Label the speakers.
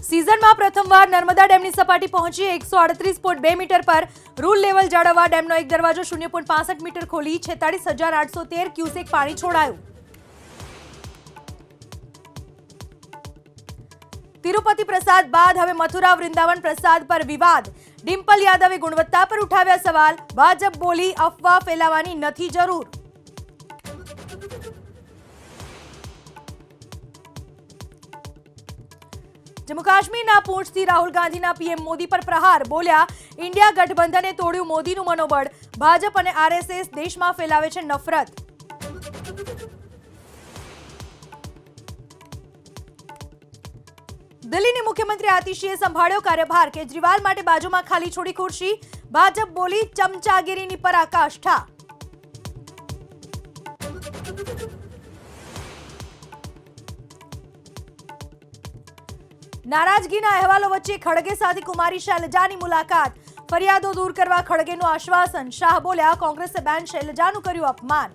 Speaker 1: सीजનમાં પ્રથમવાર નર્મદા ડેમની સપાટી પહોંચી 138.2 મીટર પર રૂલ લેવલ જાળવવા ડેમનો એક દરવાજો 0.65 મીટર ખોલી 46,813 ક્યુસેક પાણી છોડાયું। तिरुपति प्रसाद बाद हवे मथुरा वृंदावन प्रसाद पर विवाद। डिम्पल यादवे गुणवत्ता पर उठाव्या सवाल। भाजप बोली अफवा फैलावानी नथी जरूर। जम्मू काश्मीरना पूंछथी राहुल गांधीना पीएम मोदी पर प्रहार। बोल्या इंडिया गठबंधने तोड्युं मोदीनुं मनोबळ। भाजप अने आरएसएस देशमां फैलावे छे नफरत। दिल्लीनी मुख्यमंत्री आतिशीए संभाळ्यो कार्यभार। केजरीवाल माटे बाजुमां खाली छोड़ी खुर्शी। भाजप बोली चमचागिरीनी पराकाष्ठा। नाराजगीना अहेवालो वच्चे खड़गे साथे कुमारी शैलजानी मुलाकात। फरियादो दूर करवा खड़गेनुं आश्वासन। शाह बोल्या कांग्रेसे बेन शैलजानुं कर्युं अपमान।